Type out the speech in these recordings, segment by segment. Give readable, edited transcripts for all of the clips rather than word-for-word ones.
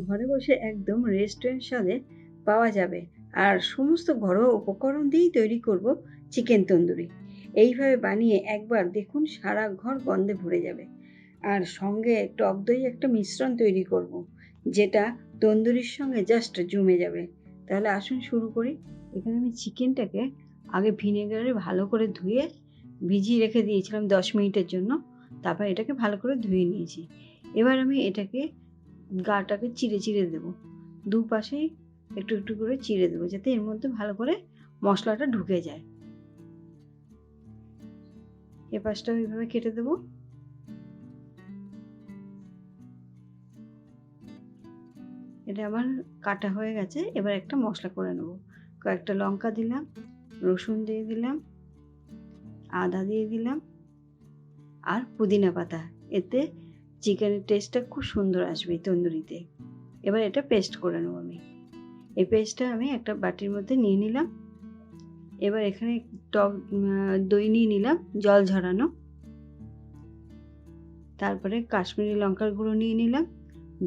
ঘরে বসে একদম রেস্টুরেন্ট স্বাদে পাওয়া যাবে আর সমস্ত ঘরোয়া উপকরণ দিয়েই তৈরি করব চিকেন তন্দুরি। এইভাবে বানিয়ে একবার দেখুন, সারা ঘর গন্ধে ভরে যাবে। আর সঙ্গে টক দই একটা মিশ্রণ তৈরি করব, যেটা তন্দুরির সঙ্গে জাস্ট জমে যাবে। তাহলে আসুন শুরু করি। এখানে আমি চিকেনটাকে আগে ভিনেগারে ভালো করে ধুয়ে ভিজিয়ে রেখে দিয়েছিলাম 10 মিনিটের জন্য। তারপর এটাকে ভালো করে ধুয়ে নিয়েছি। এবার আমি এটাকে গাটাকে চিড়ে চিড়ে দেবো, দুপাশেই একটু একটু করে চিড়ে দেবো, যাতে এর মধ্যে ভালো করে মশলাটা ঢুকে যায়। এ পাশটাও এইভাবে কেটে দেবো। এটা আমার কাটা হয়ে গেছে। এবার একটা মশলা করে নেব। কয়েকটা লঙ্কা দিলাম, রসুন দিয়ে দিলাম, আদা দিয়ে দিলাম আর পুদিনা পাতা। এতে চিকেনের টেস্টটা খুব সুন্দর আসবে তন্দুরিতে। এবার এটা পেস্ট করে নেব আমি। এই পেস্টটা আমি একটা বাটির মধ্যে নিয়ে নিলাম। এবার এখানে টক দই নিয়ে নিলাম, জল ঝরানো। তারপরে কাশ্মীরি লঙ্কার গুঁড়ো নিয়ে নিলাম,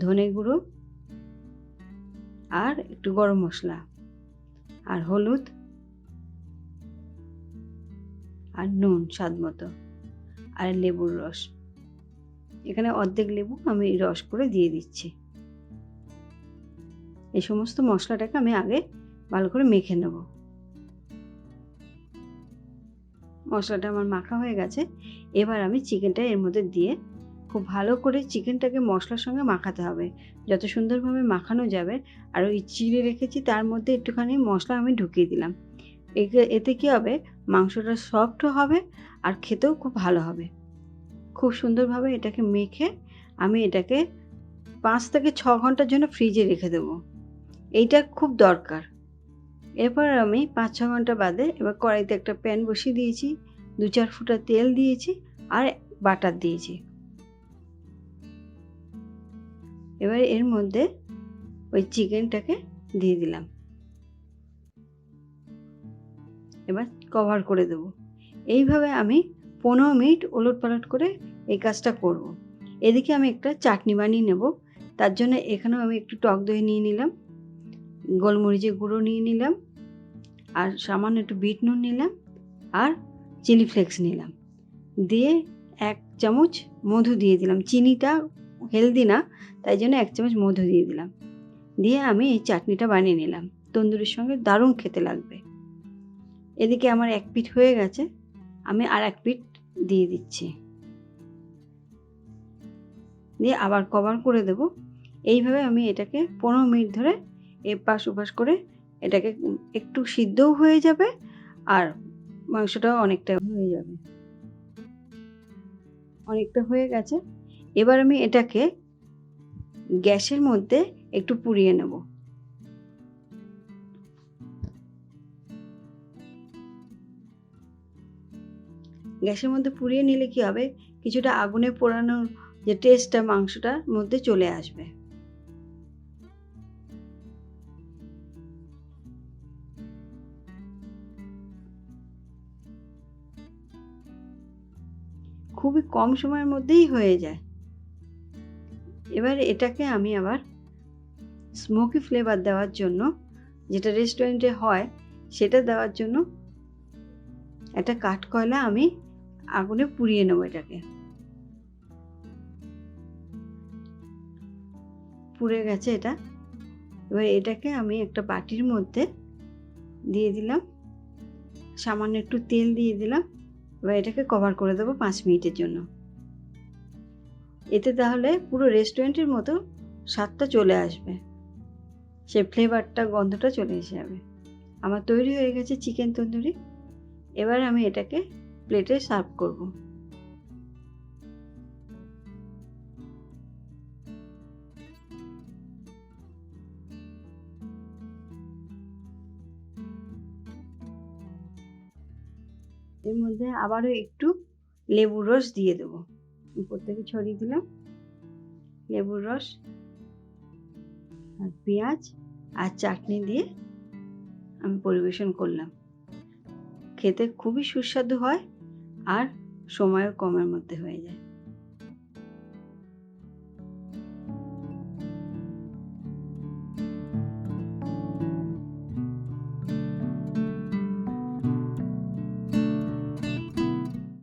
ধনে গুঁড়ো আর একটু গরম মশলা আর হলুদ আর নুন স্বাদ মতো, আর লেবুর রস। এখানে অর্ধেক লেবু আমি রস করে দিয়ে দিচ্ছি। এই সমস্ত মশলাটাকে আমি আগে ভালো করে মেখে নেব। মশলাটা আমার মাখা হয়ে গেছে। এবার আমি চিকেনটা এর মধ্যে দিয়ে খুব ভালো করে চিকেনটাকে মশলার সঙ্গে মাখাতে হবে, যত সুন্দরভাবে মাখানো যাবে। আর ওই চিড়ে রেখেছি তার মধ্যে একটুখানি মশলা আমি ঢুকিয়ে দিলাম। এতে কি হবে, মাংসটা সফটও হবে আর খেতেও খুব ভালো হবে। খুব সুন্দরভাবে এটাকে মেখে আমি এটাকে 5 থেকে 6 ঘন্টার জন্য ফ্রিজে রেখে দেবো। এইটা খুব দরকার। এরপর আমি 5-6 ঘন্টা বাদে এবার কড়াইতে একটা প্যান বসিয়ে দিয়েছি, 2-4 ফোঁটা তেল দিয়েছি আর বাটার দিয়েছি। এবার এর মধ্যে ওই চিকেনটাকে দিয়ে দিলাম। এবার কভার করে দেব। এইভাবে আমি 15 মিনিট ওলটপালট করে এই কাজটা করব। এদিকে আমি একটা চাটনি বানিয়ে নেব। তার জন্য এখানেও আমি একটু টক দই নিয়ে নিলাম, গোলমরিচের গুঁড়ো নিয়ে নিলাম আর সামান্য একটু বিট নুন নিলাম আর চিলি ফ্লেক্স নিলাম। দিয়ে 1 চামচ মধু দিয়ে দিলাম। চিনিটা হেলদি না, তাই জন্য 1 চামচ মধু দিয়ে দিলাম। দিয়ে আমি এই চাটনিটা বানিয়ে নিলাম। তন্দুরির সঙ্গে দারুণ খেতে লাগবে। এদিকে আমার 1 পিঠ হয়ে গেছে, আমি আর 1 পিঠ দিয়ে দিচ্ছি। দিয়ে আবার কভার করে দেব। এইভাবে আমি এটাকে 15 মিনিট ধরে এপাশ ওপাশ করে এটাকে একটু সিদ্ধও হয়ে যাবে আর মাংসটাও অনেকটা হয়ে যাবে। অনেকটা হয়ে গেছে। এবার আমি এটাকে গ্যাসের মধ্যে একটু পুড়িয়ে নেব। গ্যাসের মধ্যে পুড়িয়ে নিলে কি হবে, কিছুটা আগুনে পোড়ানোর যে টেস্টটা মাংসটার মধ্যে চলে আসবে। খুবই কম সময়ের মধ্যেই হয়ে যায়। এবার এটাকে আমি আবার স্মোকি ফ্লেভার দেওয়ার জন্য, যেটা রেস্টুরেন্টে হয় সেটা দেওয়ার জন্য একটা কাঠকয়লা আমি আগুনে পুড়িয়ে নেব। এটাকে পুড়ে গেছে এটা। এবার এটাকে আমি একটা বাটির মধ্যে দিয়ে দিলাম, সামান্য একটু তেল দিয়ে দিলাম। এবার এটাকে কভার করে দেবো 5 মিনিটের জন্য। এতে তাহলে পুরো রেস্টুরেন্টের মতো স্বাদটা চলে আসবে, সে ফ্লেভারটা, গন্ধটা চলে এসে যাবে। আমার তৈরি হয়ে গেছে চিকেন তন্দুরি। এবার আমি এটাকে প্লেটে সার্ভ করব। এর মধ্যে আবারও একটু লেবুর রস দিয়ে দেবো। উপর থেকে ছড়িয়ে দিলাম লেবুর রস আর পেঁয়াজ আর চাটনি দিয়ে আমি পরিবেশন করলাম। খেতে খুবই সুস্বাদু হয় আর সময়ও কমের মধ্যে হয়ে যায়।